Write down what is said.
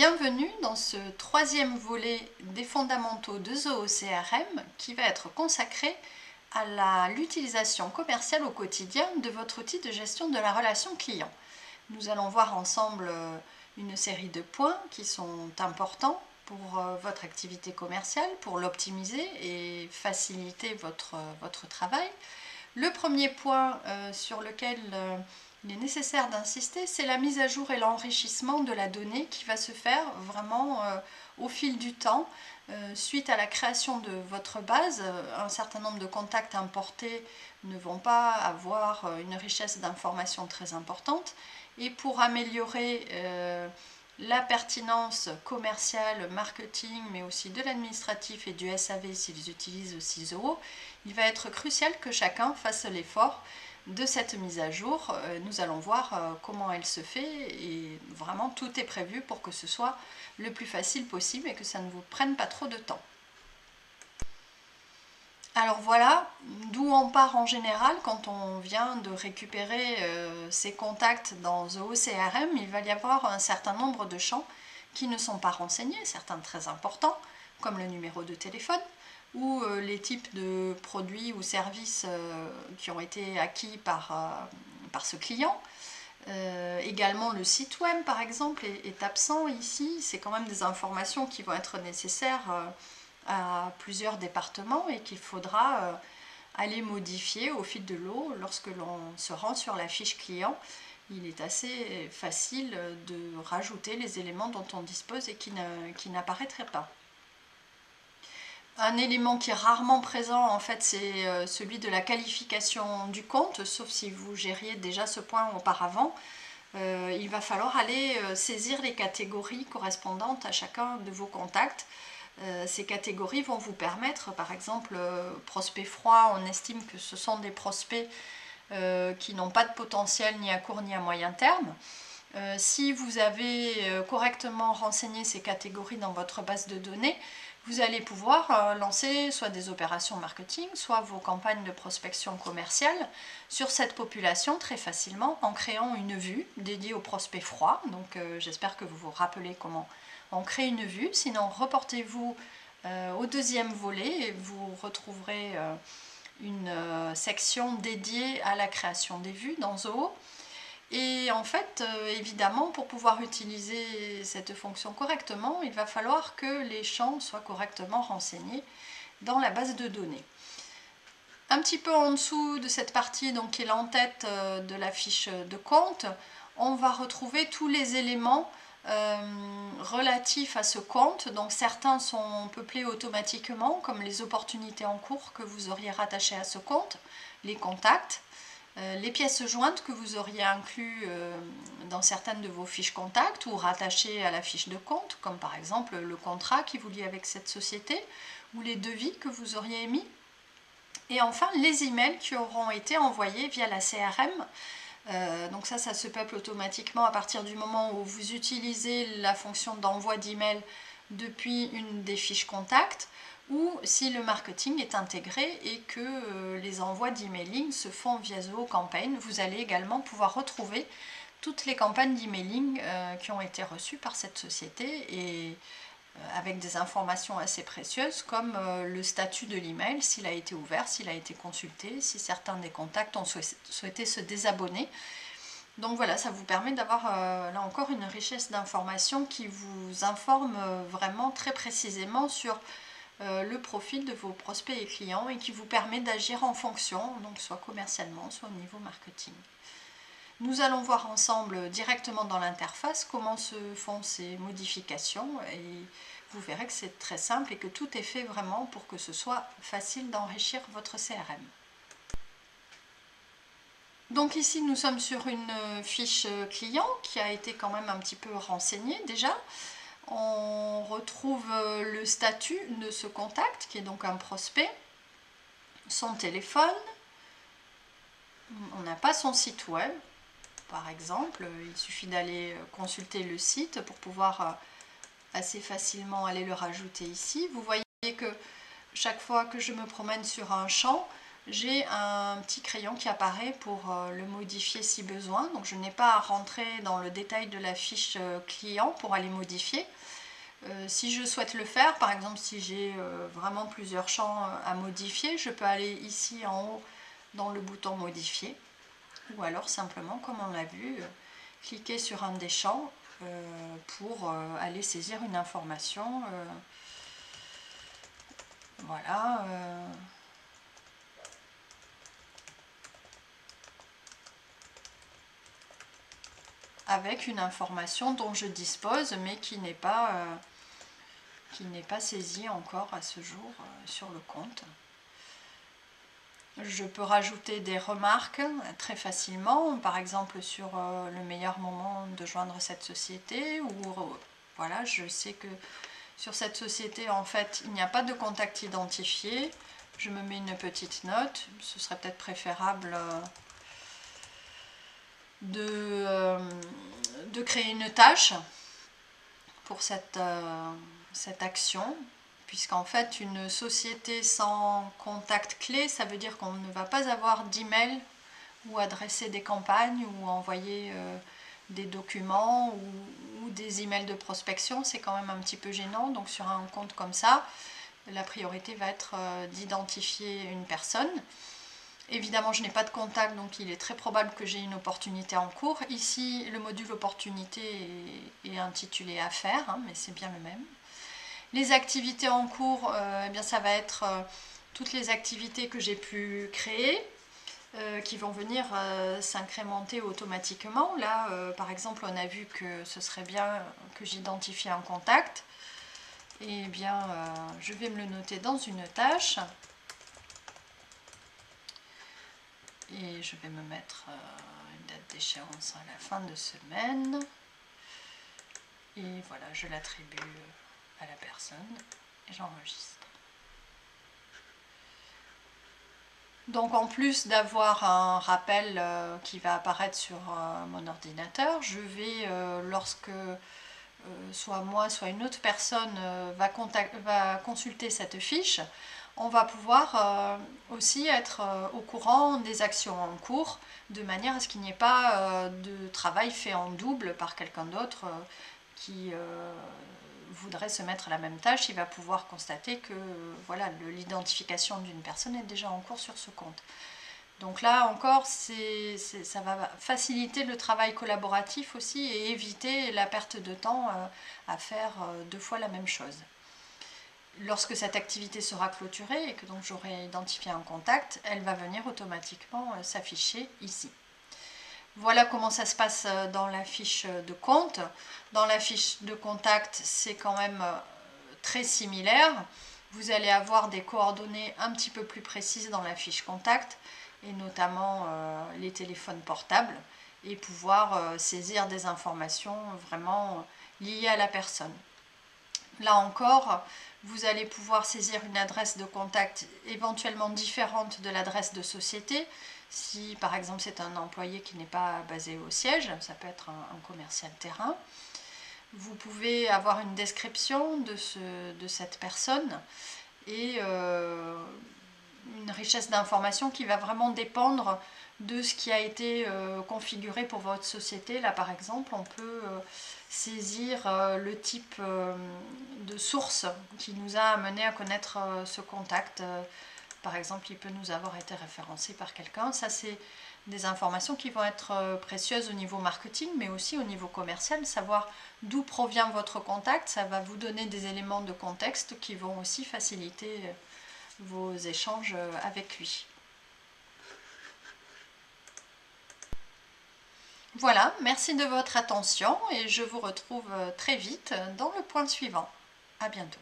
Bienvenue dans ce troisième volet des fondamentaux de Zoho CRM qui va être consacré à l'utilisation commerciale au quotidien de votre outil de gestion de la relation client. Nous allons voir ensemble une série de points qui sont importants pour votre activité commerciale, pour l'optimiser et faciliter votre travail. Le premier point sur lequel il est nécessaire d'insister, c'est la mise à jour et l'enrichissement de la donnée qui va se faire vraiment au fil du temps. Suite à la création de votre base, un certain nombre de contacts importés ne vont pas avoir une richesse d'informations très importante. Et pour améliorer la pertinence commerciale, marketing, mais aussi de l'administratif et du SAV s'ils utilisent aussi Zoho, il va être crucial que chacun fasse l'effort de cette mise à jour. Nous allons voir comment elle se fait et vraiment tout est prévu pour que ce soit le plus facile possible et que ça ne vous prenne pas trop de temps. Alors voilà d'où on part en général quand on vient de récupérer ses contacts dans Zoho CRM. Il va y avoir un certain nombre de champs qui ne sont pas renseignés, certains très importants, comme le numéro de téléphone ou les types de produits ou services qui ont été acquis par ce client. Également le site web par exemple est absent ici. C'est quand même des informations qui vont être nécessaires à plusieurs départements et qu'il faudra aller modifier au fil de l'eau lorsque l'on se rend sur la fiche client. Il est assez facile de rajouter les éléments dont on dispose et qui n'apparaîtraient pas. Un élément qui est rarement présent en fait, c'est celui de la qualification du compte, sauf si vous gériez déjà ce point auparavant. Il va falloir aller saisir les catégories correspondantes à chacun de vos contacts. Ces catégories vont vous permettre, par exemple, prospects froids, on estime que ce sont des prospects qui n'ont pas de potentiel ni à court ni à moyen terme. Si vous avez correctement renseigné ces catégories dans votre base de données, vous allez pouvoir lancer soit des opérations marketing, soit vos campagnes de prospection commerciale sur cette population très facilement en créant une vue dédiée aux prospects froids. Donc j'espère que vous vous rappelez comment on crée une vue. Sinon, reportez-vous au deuxième volet et vous retrouverez une section dédiée à la création des vues dans Zoho. Et en fait, évidemment, pour pouvoir utiliser cette fonction correctement, il va falloir que les champs soient correctement renseignés dans la base de données. Un petit peu en dessous de cette partie, donc, qui est l'entête de la fiche de compte, on va retrouver tous les éléments relatifs à ce compte. Donc certains sont peuplés automatiquement, comme les opportunités en cours que vous auriez rattachées à ce compte, les contacts, les pièces jointes que vous auriez inclus dans certaines de vos fiches contacts ou rattachées à la fiche de compte, comme par exemple le contrat qui vous lie avec cette société ou les devis que vous auriez émis. Et enfin, les emails qui auront été envoyés via la CRM. Donc ça se peuple automatiquement à partir du moment où vous utilisez la fonction d'envoi d'email depuis une des fiches contacts ou si le marketing est intégré et que les envois d'emailing se font via Zoho Campaign. Vous allez également pouvoir retrouver toutes les campagnes d'emailing qui ont été reçues par cette société et avec des informations assez précieuses comme le statut de l'email, s'il a été ouvert, s'il a été consulté, si certains des contacts ont souhaité se désabonner. Donc voilà, ça vous permet d'avoir là encore une richesse d'informations qui vous informe vraiment très précisément sur le profil de vos prospects et clients et qui vous permet d'agir en fonction, donc soit commercialement, soit au niveau marketing. Nous allons voir ensemble directement dans l'interface comment se font ces modifications et vous verrez que c'est très simple et que tout est fait vraiment pour que ce soit facile d'enrichir votre CRM. Donc ici nous sommes sur une fiche client qui a été quand même un petit peu renseignée déjà. On retrouve le statut de ce contact qui est donc un prospect, son téléphone, on n'a pas son site web. Par exemple, il suffit d'aller consulter le site pour pouvoir assez facilement aller le rajouter ici. Vous voyez que chaque fois que je me promène sur un champ, j'ai un petit crayon qui apparaît pour le modifier si besoin. Donc je n'ai pas à rentrer dans le détail de la fiche client pour aller modifier. Si je souhaite le faire, par exemple si j'ai vraiment plusieurs champs à modifier, je peux aller ici en haut dans le bouton modifier, ou alors simplement, comme on l'a vu, cliquer sur un des champs pour aller saisir une information. Voilà. Avec une information dont je dispose, mais qui n'est pas saisie encore à ce jour sur le compte. Je peux rajouter des remarques très facilement, par exemple sur le meilleur moment de joindre cette société, ou voilà, je sais que sur cette société, en fait, il n'y a pas de contact identifié. Je me mets une petite note, ce serait peut-être préférable de créer une tâche pour cette action, puisqu'en fait une société sans contact clé, ça veut dire qu'on ne va pas avoir d'email ou adresser des campagnes ou envoyer des documents ou des emails de prospection. C'est quand même un petit peu gênant. Donc sur un compte comme ça, la priorité va être d'identifier une personne. Évidemment, je n'ai pas de contact, donc il est très probable que j'ai une opportunité en cours. Ici, le module opportunité est intitulé affaires, hein, mais c'est bien le même. Les activités en cours, eh bien, ça va être toutes les activités que j'ai pu créer, qui vont venir s'incrémenter automatiquement. Là, par exemple, on a vu que ce serait bien que j'identifie un contact. Et bien, je vais me le noter dans une tâche. Et je vais me mettre une date d'échéance à la fin de semaine. Et voilà, je l'attribue à la personne et j'enregistre. Donc en plus d'avoir un rappel qui va apparaître sur mon ordinateur, je vais, lorsque soit moi, soit une autre personne va consulter cette fiche, on va pouvoir aussi être au courant des actions en cours, de manière à ce qu'il n'y ait pas de travail fait en double par quelqu'un d'autre qui voudrait se mettre à la même tâche. Il va pouvoir constater que voilà, l'identification d'une personne est déjà en cours sur ce compte. Donc là encore, ça va faciliter le travail collaboratif aussi et éviter la perte de temps à faire deux fois la même chose. Lorsque cette activité sera clôturée et que donc j'aurai identifié un contact, elle va venir automatiquement s'afficher ici. Voilà comment ça se passe dans la fiche de compte. Dans la fiche de contact, c'est quand même très similaire. Vous allez avoir des coordonnées un petit peu plus précises dans la fiche contact, et notamment les téléphones portables, et pouvoir saisir des informations vraiment liées à la personne. Là encore, vous allez pouvoir saisir une adresse de contact éventuellement différente de l'adresse de société. Si par exemple c'est un employé qui n'est pas basé au siège, ça peut être un commercial terrain. Vous pouvez avoir une description de cette personne et une richesse d'informations qui va vraiment dépendre de ce qui a été configuré pour votre société. Là par exemple, on peut saisir le type de source qui nous a amené à connaître ce contact. Par exemple, il peut nous avoir été référencé par quelqu'un. Ça, c'est des informations qui vont être précieuses au niveau marketing, mais aussi au niveau commercial. Savoir d'où provient votre contact, ça va vous donner des éléments de contexte qui vont aussi faciliter vos échanges avec lui. Voilà, merci de votre attention et je vous retrouve très vite dans le point suivant. À bientôt.